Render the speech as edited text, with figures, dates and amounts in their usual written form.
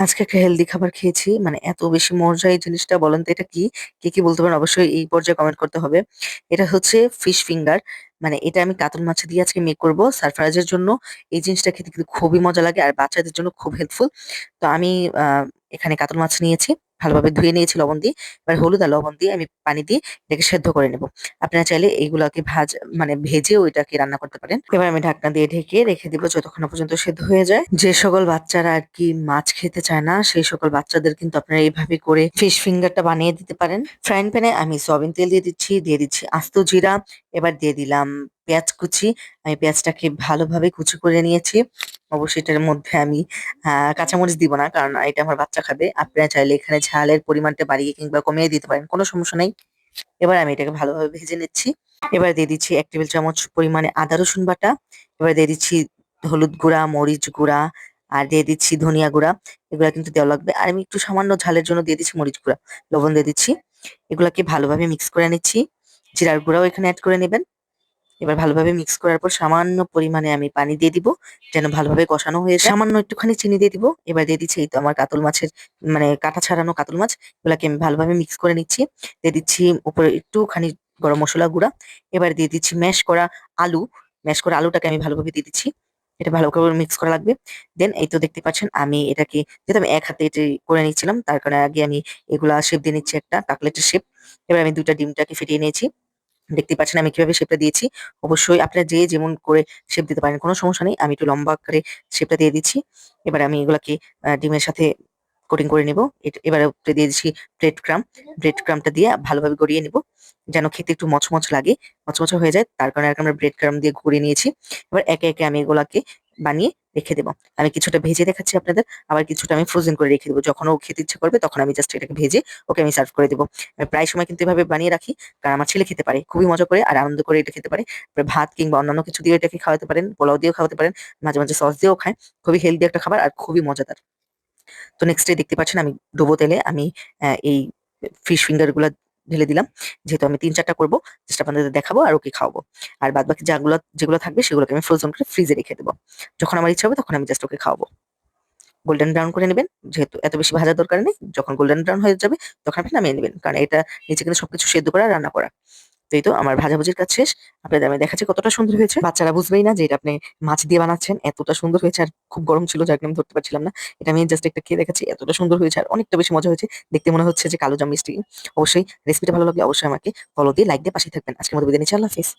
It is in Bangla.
আজকে একটা হেলদি খাবার খেয়েছি। মানে এত বেশি মজা এই জিনিসটা বলেন তো এটা কি? কে, কি বলতে পারেন অবশ্যই এই পর্যায়ে কমেন্ট করতে হবে। এটা হচ্ছে ফিশ ফিঙ্গার। মানে এটা আমি কাতল মাছ দিয়ে আজকে মেক করব সারপ্রাইজ এর জন্য। এই জিনিসটা খেতে কিন্তু খুবই মজা লাগে আর বাচ্চাদের জন্য খুব হেল্পফুল। তো আমি আ এখানে কাতল মাছ নিয়েছি। ভালোভাবে ধুয়ে নিয়েছি লবণ দিয়ে। এবার হলুদ আর লবণ দিয়ে আমি পানি দিয়ে এটাকে সেদ্ধ করে নেব। আপনারা চাইলে এইগুলাকে মানে ভেজেও এটাকে রান্না করতে পারেন। এবার আমি ঢাকনা দিয়ে ঢেকে রেখে দিব যতক্ষণ না পর্যন্ত সেদ্ধ হয়ে যায়। যে সকল বাচ্চারা আর কি মাছ খেতে চায় না সেই সকল বাচ্চাদের কিন্তু আপনারা এইভাবে করে ফিশ ফিঙ্গারটা বানিয়ে দিতে পারেন। ফ্রাইং প্যানে আমি সয়াবিন তেল দিয়ে দিচ্ছি আস্ত জিরা। এবার দিয়ে দিলাম পেঁয়াজ কুচি। আমি পেঁয়াজটাকে ভালোভাবে কুচি করে নিয়েছি। অবশ্যই এটার মধ্যে আমি কাঁচামরিচ দিব না, কারণ এটা আমার বাচ্চা খাবে। আপনারা চাইলে এখানে ঝালের পরিমাণটা বাড়িয়ে কিংবা কমিয়ে দিতে পারেন, কোনো সমস্যা নেই। এবার আমি এটাকে ভালোভাবে ভেজে নিচ্ছি। এবার দিয়ে দিচ্ছি ১ টেবিল চামচ পরিমাণে আদা রসুন বাটা। এবার দিয়ে দিচ্ছি হলুদ গুঁড়া, মরিচ গুঁড়া আর দিয়ে দিচ্ছি ধনিয়া গুঁড়া। এগুলা কিন্তু দেওয়া লাগবে। আর আমি একটু সামান্য ঝালের জন্য দিয়ে দিচ্ছি মরিচ গুঁড়া, লবণ দিয়ে দিচ্ছি। এগুলাকে ভালোভাবে মিক্স করে নিচ্ছি। জিরার গুঁড়াও এখানে এড করে নেবেন। এবার ভালোভাবে মিক্স করার পর সামান্য পরিমাণে আমি পানি দিয়ে দিব, যেন ভালোভাবে কষানো হয়ে যায়। সামান্য একটুখানি চিনি দিয়ে দিব। এবার দিয়ে দিচ্ছি এই তো আমার কাতল মাছের মানে কাটা ছাড়ানো কাতল মাছ। এগুলাকে আমি ভালোভাবে মিক্স করে নিচ্ছি। দিয়ে দিচ্ছি উপরে একটুখানি গরম মসলা গুঁড়া। এবার দিয়ে দিচ্ছি আলু। ম্যাশ করা আলুটাকে আমি ভালোভাবে দিয়ে দিচ্ছি। এটা ভালো করে মিক্স করা লাগবে। দেন এই তো দেখতে পাচ্ছেন আমি এটাকে, যেহেতু আমি এক হাতে এটি করে নিচ্ছিলাম তার কারণে আগে আমি এগুলা শেপ দিয়ে নিচ্ছি, একটা কাটলেটের শেপ। এবার আমি ২ টা ডিমটাকে ফেটিয়ে নিয়েছি। দেখতেই পাচ্ছেন আমি কিভাবে শেপটা দিয়েছি। অবশ্যই আপনারা যে যেমন করে শেপ দিতে পারেন, কোনো সমস্যা নেই। আমি একটু লম্বা আকারে শেপটা দিয়ে দিচ্ছি। এবার আমি এগুলাকে ডিমের সাথে কোটিং করে নিব। এবারে উপরে দিয়ে দিচ্ছি ব্রেড ক্রাম্ব। ব্রেড ক্রাম্বটা দিয়ে ভালোভাবে গড়িয়ে নিব। যেন খেতে একটু মচমচ লাগে, মচমচে হয়ে যায়। তার কারণে আরকি আমরা ব্রেড ক্রাম্ব দিয়ে গড়িয়ে নিয়েছি। এবার একে, একে আমি এগুলাকে বানিয়ে রেখে দেব। আমি কিছুটা ভেজে দেখাচ্ছি আপনাদের, আবার কিছুটা আমি ফ্রোজেন করে রেখে দেব। যখন ও খেতে ইচ্ছে করবে তখন আমি জাস্ট এটাকে ভেজে ওকে আমি সার্ভ করে দেব। আমি প্রায় সময় কিন্তু এভাবে বানিয়ে রাখি। কারণ আমার ছেলে খেতে পারে। খুবই মজা করে আর আনন্দ করে এটা খেতে পারে। ভাত কিংবা অন্যান্য কিছু দিয়েও এটাকে খাওয়াতে পারেন, পোলাও দিয়েও খাওয়াতে পারেন। মাঝে, মাঝে সস দিয়েও খায়। খুবই হেলথি একটা খাবার আর খুবই মজাদার। তো নেক্সট ডে দেখতে পাচ্ছেন আমি ডুবো তেলে আমি এই ফিশ ফিঙ্গার গুলা ঢেলে দিলাম। যেহেতু আমি ৩-৪ টা করব, জাস্ট আপনাদের দেখাবো আর ওকে খাওয়াবো। আর বাদবাকি যেগুলো থাকবে সেগুলোকে আমি ফ্রোজেন করে ফ্রিজে রেখে দেব। যখন আমার ইচ্ছা হবে তখন আমি জাস্ট ওকে খাওয়াবো। গোল্ডেন ব্রাউন করে নিবেন। যেহেতু এত বেশি ভাজার দরকার নেই। যখন গোল্ডেন ব্রাউন হয়ে যাবে তখন আপনি নামিয়ে নিবেন। কারণ এটা নিচে কিন্তু সবকিছু সেদ্ধ করা, রান্না করা। তো এই তো আমার ভাজাভুজির কাজ শেষ। আপনাদের আমি দেখাচ্ছি কতটা সুন্দর হয়েছে। বাচ্চারা বুঝবেই না যে এটা আপনি মাছ দিয়ে বানাচ্ছেন। এতটা সুন্দর হয়েছে আর খুব গরম ছিল যার কারণে আমি ধরতে পারছিলাম না। এটা আমি জাস্ট একটা খেয়ে দেখাচ্ছি। এতটা সুন্দর হয়েছে আর অনেকটা বেশি মজা হয়েছে। দেখতে মনে হচ্ছে যে কালোজাম মিষ্টি। অবশ্যই রেসিপিটা ভালো লাগলে অবশ্যই আমাকে ফলো দিয়ে লাইক দিয়ে পাশেই থাকবেন। আজকের মতো বিদায় নিচ্ছি। আল্লাহ হাফেজ।